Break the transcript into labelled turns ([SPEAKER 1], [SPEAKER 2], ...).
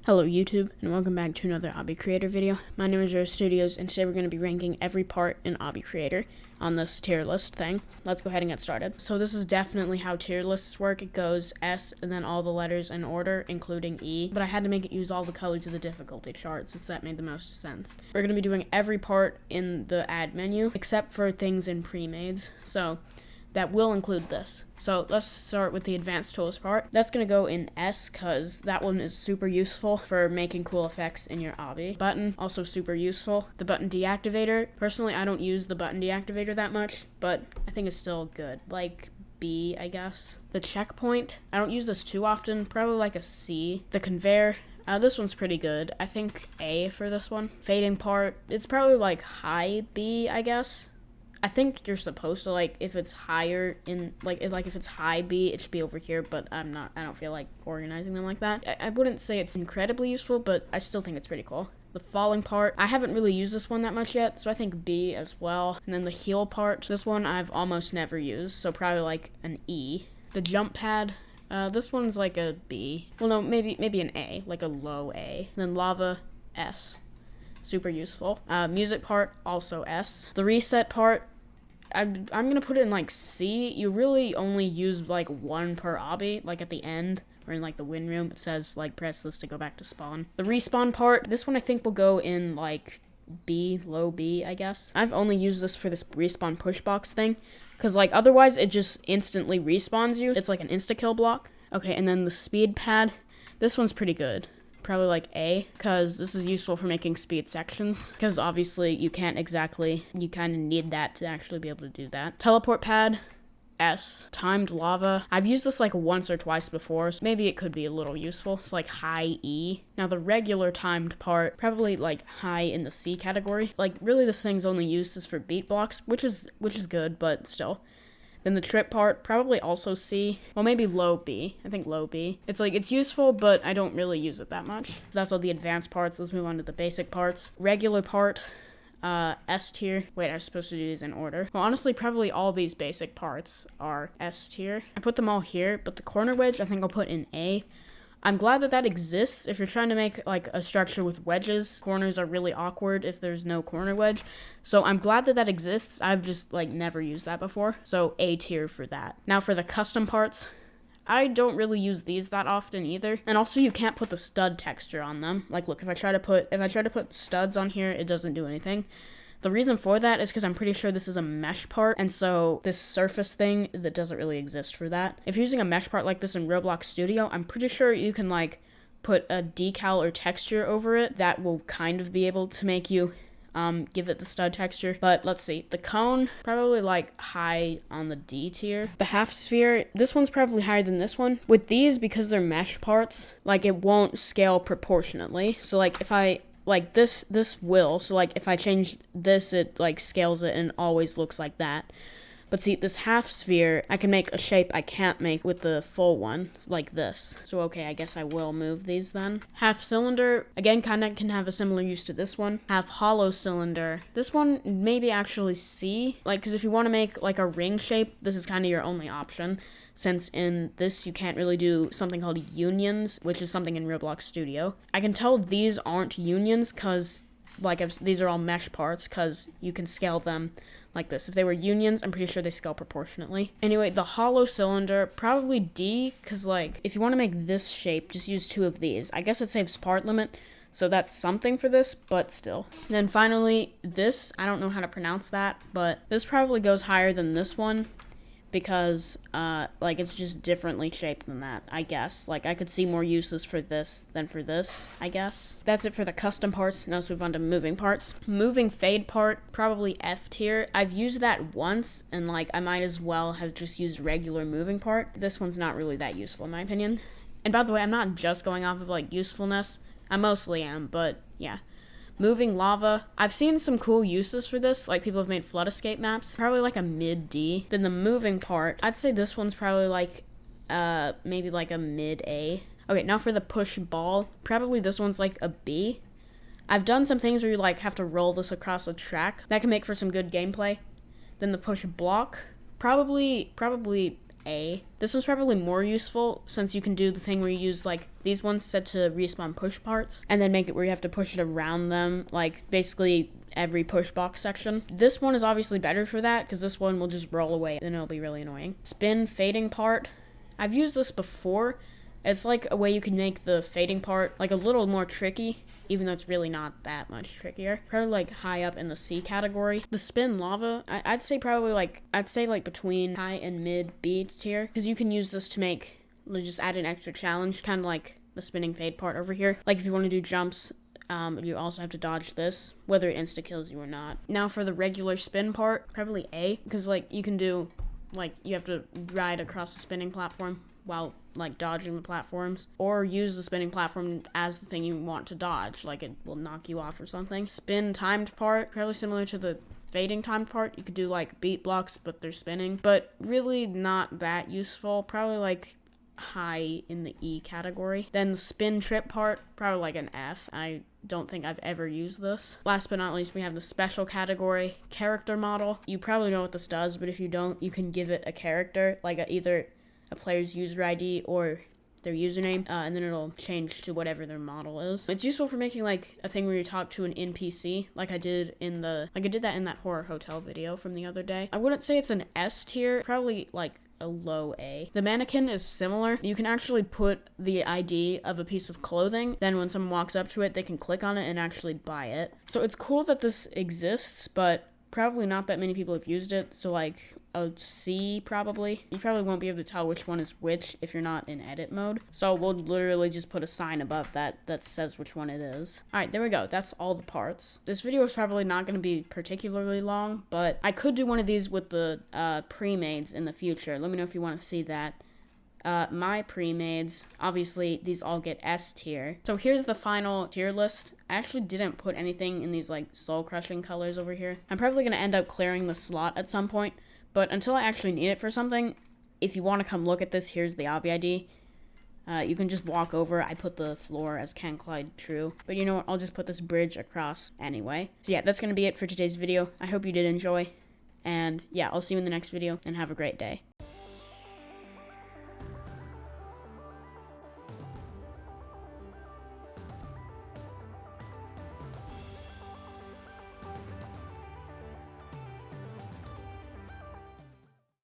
[SPEAKER 1] Hello YouTube, and welcome back to another Obby Creator video. My name is Roro Studios, and today we're going to be ranking every part in Obby Creator on this tier list thing. Let's go ahead and get started. So this is definitely how tier lists work. It goes S and then all the letters in order, including E. But I had to make it use all the colors of the difficulty chart since that made the most sense. We're going to be doing every part in the add menu, except for things in pre-mades. So that will include this. So let's start with the advanced tools part. That's gonna go in S because that one is super useful for making cool effects in your obby. Button, also super useful. The button deactivator, personally I don't use the button deactivator that much, but I think it's still good. Like B, I guess. The checkpoint, I don't use this too often, probably like a C. The conveyor, this one's pretty good. I think A for this one. Fading part, it's probably like high B, I guess. I think you're supposed to, like, if it's higher in, if it's high B, it should be over here, but I don't feel like organizing them like that. I wouldn't say it's incredibly useful, but I still think it's pretty cool. The falling part, I haven't really used this one that much yet, so I think B as well. And then the heel part, this one I've almost never used, so probably like an E. The jump pad, this one's like a B. Well, no, maybe an A, like a low A. And then lava, S. Super useful. Music part, also S. The reset part, I'm gonna put it in like C. You really only use like one per obby, like at the end or in like the win room. It says like press this to go back to spawn. The respawn part, this one I think will go in like B, low B, I guess. I've only used this for this respawn push box thing because like otherwise it just instantly respawns you. It's like an insta kill block. Okay, and then the speed pad, this one's pretty good. Probably like A, because this is useful for making speed sections, because obviously you kind of need that to actually be able to do that. Teleport pad, S. Timed lava, I've used this like once or twice before, so maybe it could be a little useful. It's like high E. Now the regular timed part, probably like high in the C category. Like really this thing's only used is for beat blocks, which is good, but still. Then the trip part, probably also C. Well, maybe low B. I think low B. It's like, it's useful, but I don't really use it that much. So that's all the advanced parts. Let's move on to the basic parts. Regular part, S tier. Wait, I was supposed to do these in order. Well, honestly, probably all these basic parts are S tier. I put them all here, but the corner wedge, I think I'll put in A. I'm glad that exists. If you're trying to make like a structure with wedges, corners are really awkward if there's no corner wedge. So I'm glad that exists. I've just like never used that before. So A tier for that. Now for the custom parts, I don't really use these that often either. And also you can't put the stud texture on them. Like look, if I try to put studs on here, it doesn't do anything. The reason for that is because I'm pretty sure this is a mesh part, and so this surface thing, that doesn't really exist for that. If you're using a mesh part like this in Roblox Studio, I'm pretty sure you can like put a decal or texture over it that will kind of be able to make you give it the stud texture. But let's see, the cone, probably like high on the D tier. The half sphere, this one's probably higher than this one. With these, because they're mesh parts, like it won't scale proportionately. So like if I like this will, so like if I change this, it like scales it and always looks like that. But see, this half sphere, I can make a shape I can't make with the full one, like this. So okay, I guess I will move these then. Half cylinder, again, kind of can have a similar use to this one. Half hollow cylinder, this one maybe actually C, like because if you want to make like a ring shape, this is kind of your only option. Since in this, you can't really do something called unions, which is something in Roblox Studio. I can tell these aren't unions because, like, these are all mesh parts because you can scale them like this. If they were unions, I'm pretty sure they scale proportionately. Anyway, the hollow cylinder, probably D, because, like, if you want to make this shape, just use 2 of these. I guess it saves part limit, so that's something for this, but still. And then finally, this, I don't know how to pronounce that, but this probably goes higher than this one, because like it's just differently shaped than that, I guess. Like I could see more uses for this than for this, I guess. That's it for the custom parts. Now let's move on to moving parts. Moving fade part, probably F tier. I've used that once and like I might as well have just used regular moving part. This one's not really that useful in my opinion. And by the way, I'm not just going off of like usefulness. I mostly am, but yeah. Moving lava, I've seen some cool uses for this, like people have made flood escape maps, probably like a mid D. Then the moving part, I'd say this one's probably like, maybe like a mid A. Okay, now for the push ball, probably this one's like a B. I've done some things where you like have to roll this across a track. That can make for some good gameplay. Then the push block, probably A. This one's probably more useful since you can do the thing where you use like these ones set to respawn push parts and then make it where you have to push it around them, like basically every push box section. This one is obviously better for that because this one will just roll away and it'll be really annoying. Spin fading part. I've used this before. It's like a way you can make the fading part like a little more tricky, even though it's really not that much trickier. Probably like high up in the C category. The spin lava, I'd say probably like between high and mid B tier, because you can use this to make, just add an extra challenge, kind of like the spinning fade part over here. Like if you want to do jumps, you also have to dodge this, whether it insta kills you or not. Now for the regular spin part, probably A, because like you can do, like you have to ride across the spinning platform while like dodging the platforms, or use the spinning platform as the thing you want to dodge, like it will knock you off or something. Spin timed part, probably similar to the fading timed part. You could do like beat blocks, but they're spinning, but really not that useful. Probably like high in the E category. Then the spin trip part, probably like an F. I don't think I've ever used this. Last but not least, we have the special category, character model. You probably know what this does, but if you don't, you can give it a character, like either a player's user ID or their username, and then it'll change to whatever their model is. It's useful for making like a thing where you talk to an NPC, like I did that in that horror hotel video from the other day. I wouldn't say it's an S tier, probably like a low A. The mannequin is similar. You can actually put the ID of a piece of clothing, then when someone walks up to it, they can click on it and actually buy it. So it's cool that this exists, but probably not that many people have used it, so like a C probably. You probably won't be able to tell which one is which if you're not in edit mode. So we'll literally just put a sign above that says which one it is. Alright, there we go. That's all the parts. This video is probably not going to be particularly long, but I could do one of these with the pre-mades in the future. Let me know if you want to see that. My pre-mades, obviously these all get S tier. So here's the final tier list. I actually didn't put anything in these like soul-crushing colors over here. I'm probably going to end up clearing the slot at some point, but until I actually need it for something, if you want to come look at this, here's the Obby ID. You can just walk over. I put the floor as Ken Clyde True, but you know what? I'll just put this bridge across anyway. So yeah, that's going to be it for today's video. I hope you did enjoy, and yeah, I'll see you in the next video, and have a great day.